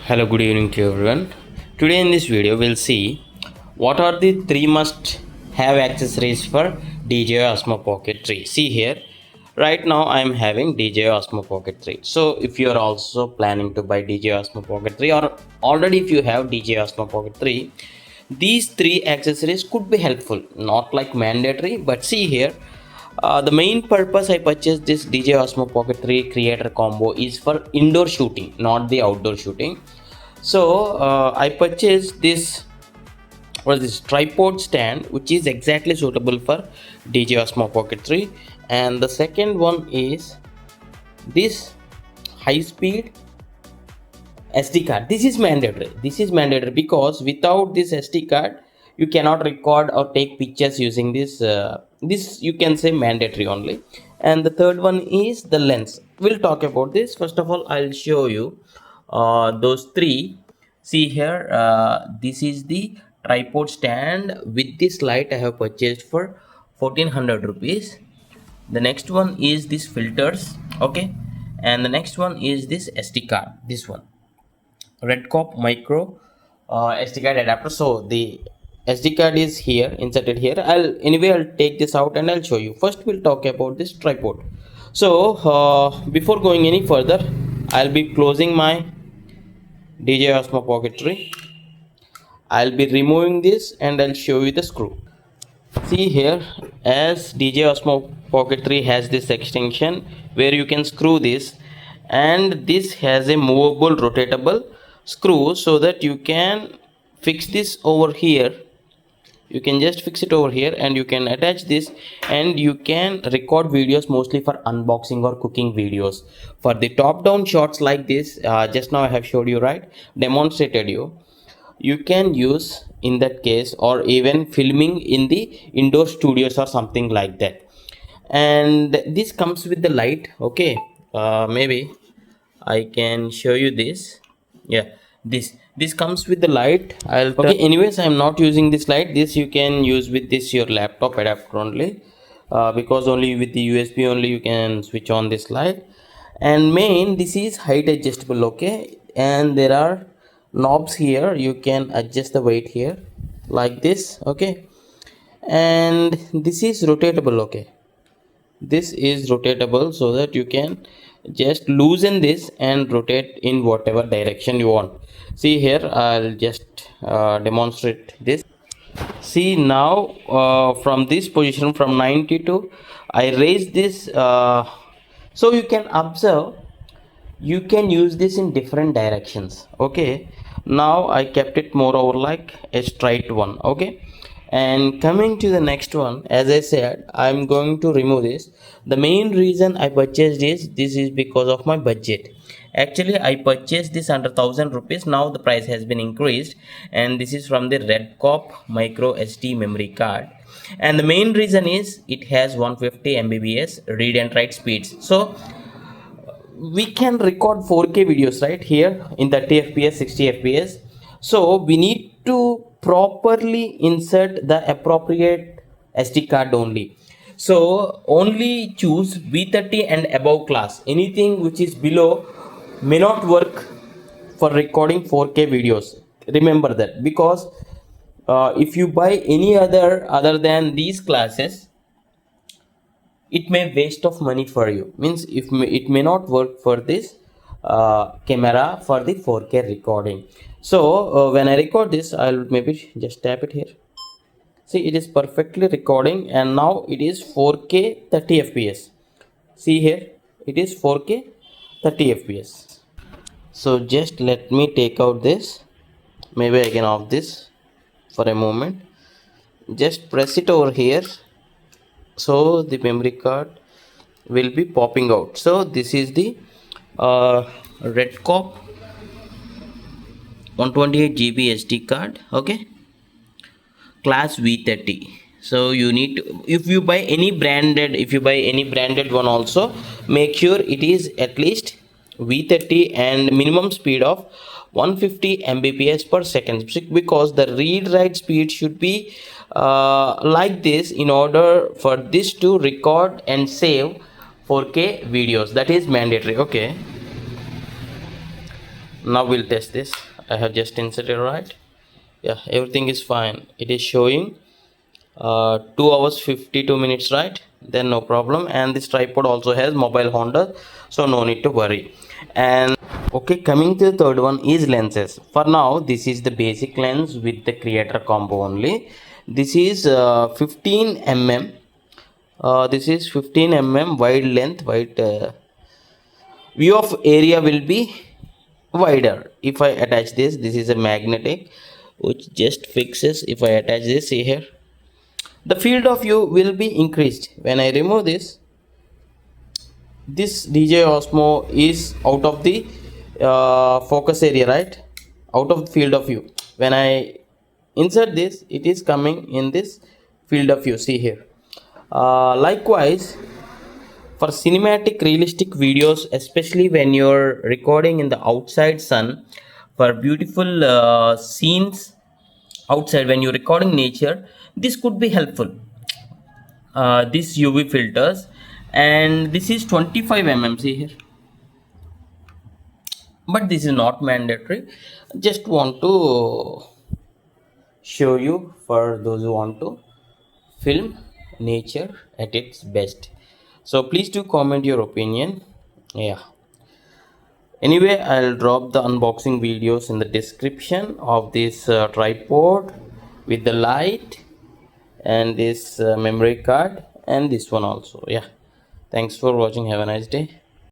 Hello, good evening to everyone. Today in this video we'll see what are the three must have accessories for DJI Osmo Pocket 3. See here, right now I am having DJI Osmo Pocket 3. So if you are also planning to buy DJI Osmo Pocket 3 or already if you have DJI Osmo Pocket 3, these three accessories could be helpful, not like mandatory, but see here, the main purpose I purchased this DJI Osmo Pocket 3 creator combo is for indoor shooting, not the outdoor shooting. So I purchased this tripod stand, which is exactly suitable for DJI Osmo Pocket 3, and the second one is this high speed SD card. This is mandatory because without this SD card you cannot record or take pictures using this. This you can say mandatory only. And the third one is the lens. We'll talk about this. First of all, I'll show you those three. See here, this is the tripod stand with this light I have purchased for 1400 rupees. The next one is this filters, okay, and the next one is this SD card, this one redcop micro SD card adapter. So the SD card is here, inserted here. I'll take this out and I'll show you. First we'll talk about this tripod. So before going any further, I'll be closing my DJI Osmo Pocket 3. I'll be removing this and I'll show you the screw. See here, as DJI Osmo Pocket 3 has this extension where you can screw this, and this has a movable rotatable screw so that you can fix this over here. You can just fix it over here and you can attach this and you can record videos, mostly for unboxing or cooking videos. For the top down shots like this, just now I have showed you, right, demonstrated you can use in that case, or even filming in the indoor studios or something like that. And this comes with the light, okay. Maybe I can show you this. Yeah, this comes with the light. Okay, anyways, I'm not using this light. This you can use with this your laptop adapter only, because only with the USB only you can switch on this light. And main, this is height adjustable, okay, and there are knobs here. You can adjust the weight here like this, okay, and this is rotatable, okay. This is rotatable so that you can just loosen this and rotate in whatever direction you want. See here, I'll just demonstrate this. See now, from this position from 92 I raise this, so you can observe you can use this in different directions, okay. Now I kept it more over like a straight one, okay. And coming to the next one, as I said, I'm going to remove this. The main reason I purchased this is because of my budget. Actually I purchased this under 1000 rupees. Now the price has been increased, and this is from the redcop MicroSD memory card. And the main reason is it has 150 Mbps read and write speeds, so we can record 4K videos right here in 30 fps 60 fps. So we need to properly insert the appropriate SD card only. So only choose V30 and above class. Anything which is below may not work for recording 4K videos. Remember that, because if you buy any other than these classes, it may waste of money for you. Means if it may not work for this camera for the 4K recording. So when I record this, I'll maybe just tap it here. See, it is perfectly recording, and now it is 4K 30 fps. See here, it is 4K 30 fps. So just let me take out this. Maybe I can off this for a moment. Just press it over here, so the memory card will be popping out. So this is the redcop 128 GB SD card, okay, class V30. So you need to, if you buy any branded one also, make sure it is at least V30 and minimum speed of 150 Mbps per second, because the read write speed should be like this in order for this to record and save 4K videos. That is mandatory, okay. Now we'll test this. I have just inserted, right? Yeah, everything is fine. It is showing 2 hours 52 minutes, right? Then no problem. And this tripod also has mobile holder, so no need to worry. And okay, coming to the third one is lenses. For now, this is the basic lens with the creator combo only. This is 15 mm. This is 15 mm wide length. View of area will be wider if I attach this. This is a magnetic which just fixes. If I attach this, see here, the field of view will be increased. When I remove this, DJI Osmo is out of the focus area, right? Out of the field of view. When I insert this, it is coming in this field of view. See here. Likewise, for cinematic realistic videos, especially when you're recording in the outside sun, for beautiful scenes outside, when you're recording nature, this could be helpful. This UV filters, and this is 25 mm. See here, but this is not mandatory. Just want to show you for those who want to film nature at its best. So please do comment your opinion. Yeah, anyway, I'll drop the unboxing videos in the description of this tripod with the light and this memory card and this one also. Yeah, thanks for watching. Have a nice day.